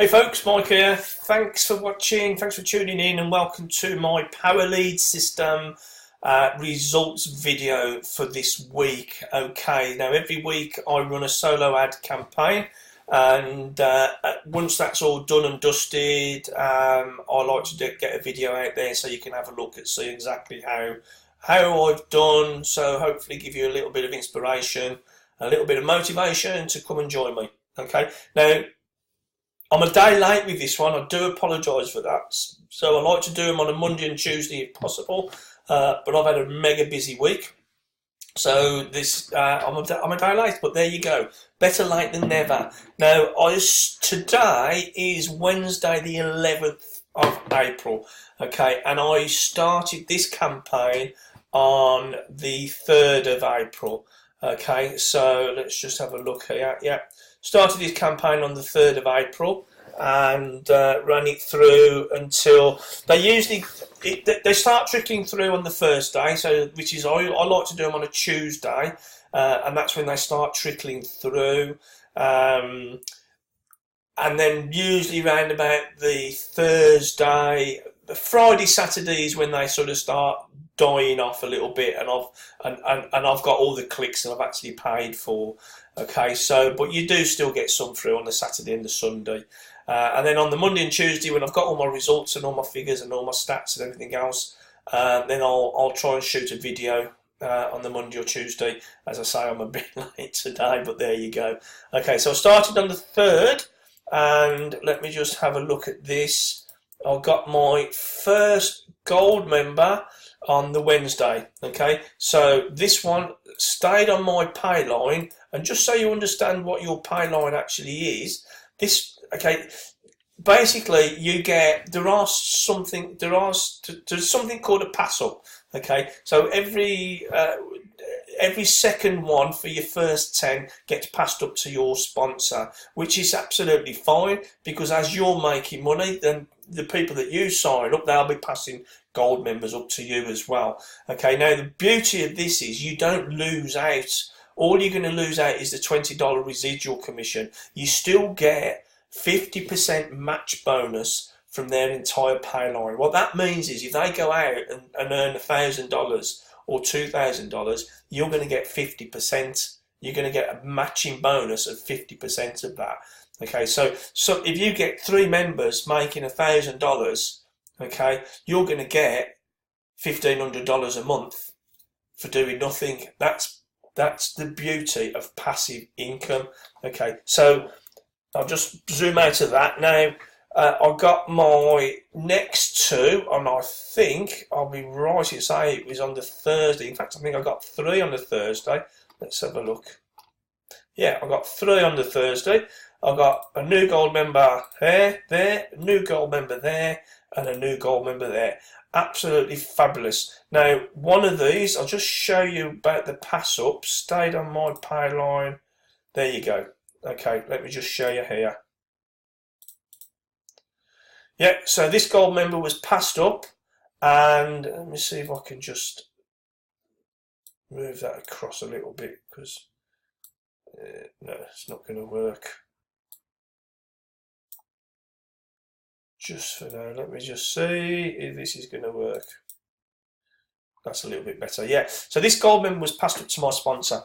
Hey folks, Mike here. Thanks for watching, thanks for tuning in, and welcome to my Power Lead System results video for this week. Okay, now every week I run a solo ad campaign, and once that's all done and dusted, I like to get a video out there so you can have a look and see exactly how I've done. So hopefully give you a little bit of inspiration, a little bit of motivation to come and join me. Okay, now I'm a day late with this one. I do apologise for that. So I like to do them on a Monday and Tuesday if possible, but I've had a mega busy week. So this I'm a day late, but there you go. Better late than never. Now, today is Wednesday the 11th of April, okay, and I started this campaign on the 3rd of April, okay, so let's just have a look here. Yeah, started this campaign on the 3rd of April and ran it through until they start trickling through on the first day, so which is I like to do them on a Tuesday, and that's when they start trickling through, and then usually around about the Thursday, the Friday, Saturday is when they sort of start dying off a little bit, and I've got all the clicks and I've actually paid for. Okay, so but you do still get some through on the Saturday and the Sunday, and then on the Monday and Tuesday when I've got all my results and all my figures and all my stats and everything else, then I'll try and shoot a video on the Monday or Tuesday. As I say, I'm a bit late today, but there you go. Okay, so I started on the 3rd, and let me just have a look at this. I got my first gold member on the Wednesday. Okay, so this one stayed on my payline, and just so you understand what your payline actually is, basically you get there's something called a pass up. Okay, so every second one for your first 10 gets passed up to your sponsor, which is absolutely fine, because as you're making money, then the people that you sign up, they'll be passing gold members up to you as well. Okay, now the beauty of this is you don't lose out. All you're going to lose out is the $20 residual commission. You still get 50% match bonus from their entire payline. What that means is if they go out and earn $1,000 or $2,000, you're going to get 50%. You're going to get a matching bonus of 50% of that. Okay, so if you get 3 members making $1,000, okay, you're going to get $1,500 a month for doing nothing. That's the beauty of passive income. Okay, so I'll just zoom out of that now. I got my next 2, and I think I'll be right to say it was on the Thursday. In fact, I think I got 3 on the Thursday. Let's have a look. Yeah, I got 3 on the Thursday. I got a new gold member there, a new gold member there, and a new gold member there. Absolutely fabulous. Now, one of these, I'll just show you about the pass up. Stayed on my payline. There you go. Okay, let me just show you here. Yeah, so this gold member was passed up, and let me see if I can just move that across a little bit, because no, it's not going to work. Just for now, let me just see if this is going to work. That's a little bit better. Yeah, so this gold member was passed up to my sponsor.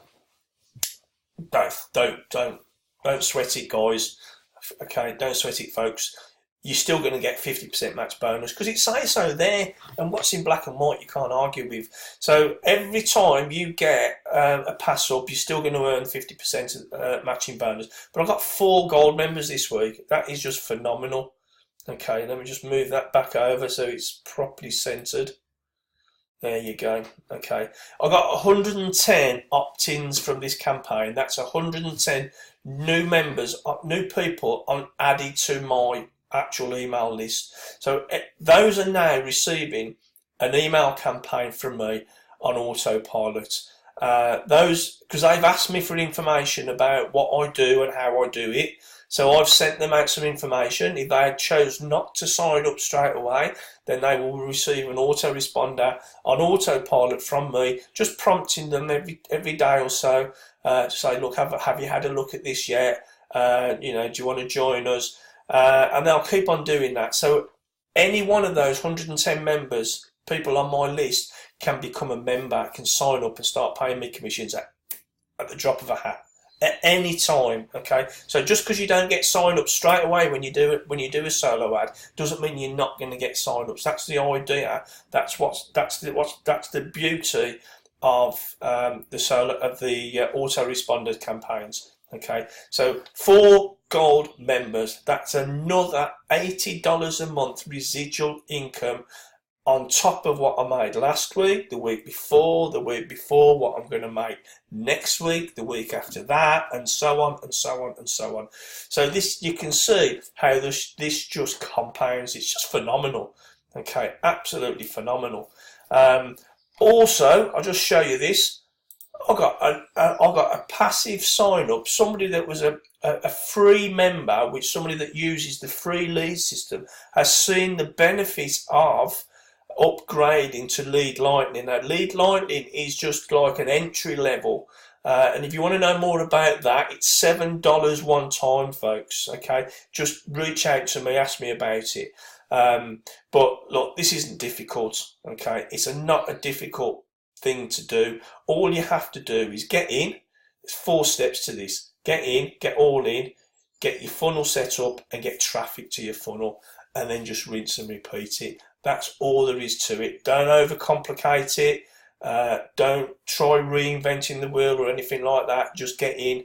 Don't sweat it, guys. Okay, don't sweat it, folks. You're still going to get 50% match bonus because it says so there, and what's in black and white you can't argue with. So every time you get a pass up, you're still going to earn 50% matching bonus. But I've got 4 gold members this week. That is just phenomenal. Okay, let me just move that back over so it's properly centered. There you go. Okay, I got 110 opt-ins from this campaign. That's 110 new members, new people added to my actual email list. So those are now receiving an email campaign from me on autopilot. Those, because they've asked me for information about what I do and how I do it. So I've sent them out some information. If they chose not to sign up straight away, then they will receive an autoresponder on autopilot from me, just prompting them every day or so to say, look, have you had a look at this yet? Do you want to join us? and they'll keep on doing that. So any one of those 110 members, people on my list, can become a member, can sign up and start paying me commissions at the drop of a hat at any time. Okay, so just because you don't get sign up straight away when you do a solo ad doesn't mean you're not going to get sign ups. That's the idea. That's the beauty of the autoresponder campaigns. Okay, so for gold members, that's another $80 a month residual income on top of what I made last week, the week before, what I'm going to make next week, the week after that, and so on and so on and so on. So this, you can see how this just compounds. It's just phenomenal. Okay, absolutely phenomenal. Also, I'll just show you this. I got a passive sign up. Somebody that was a free member, which somebody that uses the free lead system, has seen the benefits of upgrading to Lead Lightning. Now, Lead Lightning is just like an entry level, and if you want to know more about that, it's $7 one time, folks. Okay, just reach out to me, ask me about it. But look, this isn't difficult. Okay, it's not a difficult thing to do. All you have to do is get in. There's 4 steps to this. Get in, get all in, get your funnel set up, and get traffic to your funnel, and then just rinse and repeat it. That's all there is to it. Don't overcomplicate it. Don't try reinventing the wheel or anything like that. Just get in,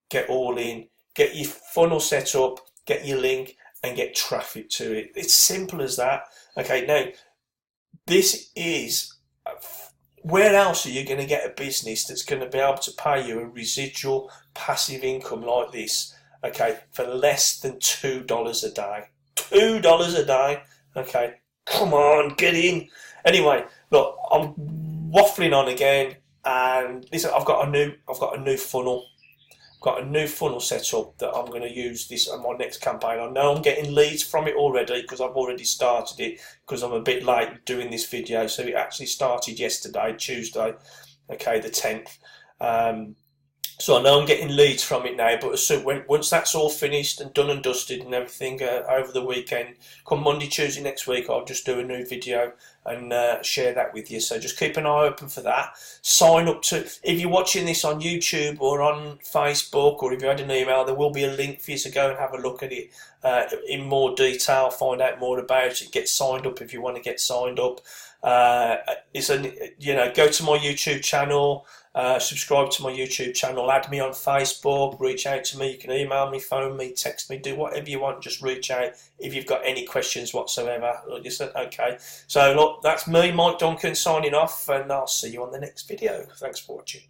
get all in, get your funnel set up, get your link, and get traffic to it. It's simple as that. Okay, now, this is, where else are you going to get a business that's going to be able to pay you a residual passive income like this, okay, for less than $2 a day? $2 a day, okay? Come on, get in. Anyway, look, I'm waffling on again, and listen, I've got a new funnel. I've got a new funnel set up that I'm going to use this on my next campaign. I know I'm getting leads from it already because I've already started it, because I'm a bit late doing this video. So it actually started yesterday, Tuesday, okay, the 10th. So I know I'm getting leads from it now, but once that's all finished and done and dusted and everything over the weekend, come Monday, Tuesday next week, I'll just do a new video and share that with you. So just keep an eye open for that. Sign up to, if you're watching this on YouTube or on Facebook, or if you had an email, there will be a link for you to go and have a look at it in more detail, find out more about it, get signed up if you want to get signed up. Go to my YouTube channel. Subscribe to my YouTube channel, add me on Facebook, reach out to me. You can email me, phone me, text me, do whatever you want. Just reach out if you've got any questions whatsoever. Okay, so look, that's me, Mike Duncan, signing off, and I'll see you on the next video. Thanks for watching.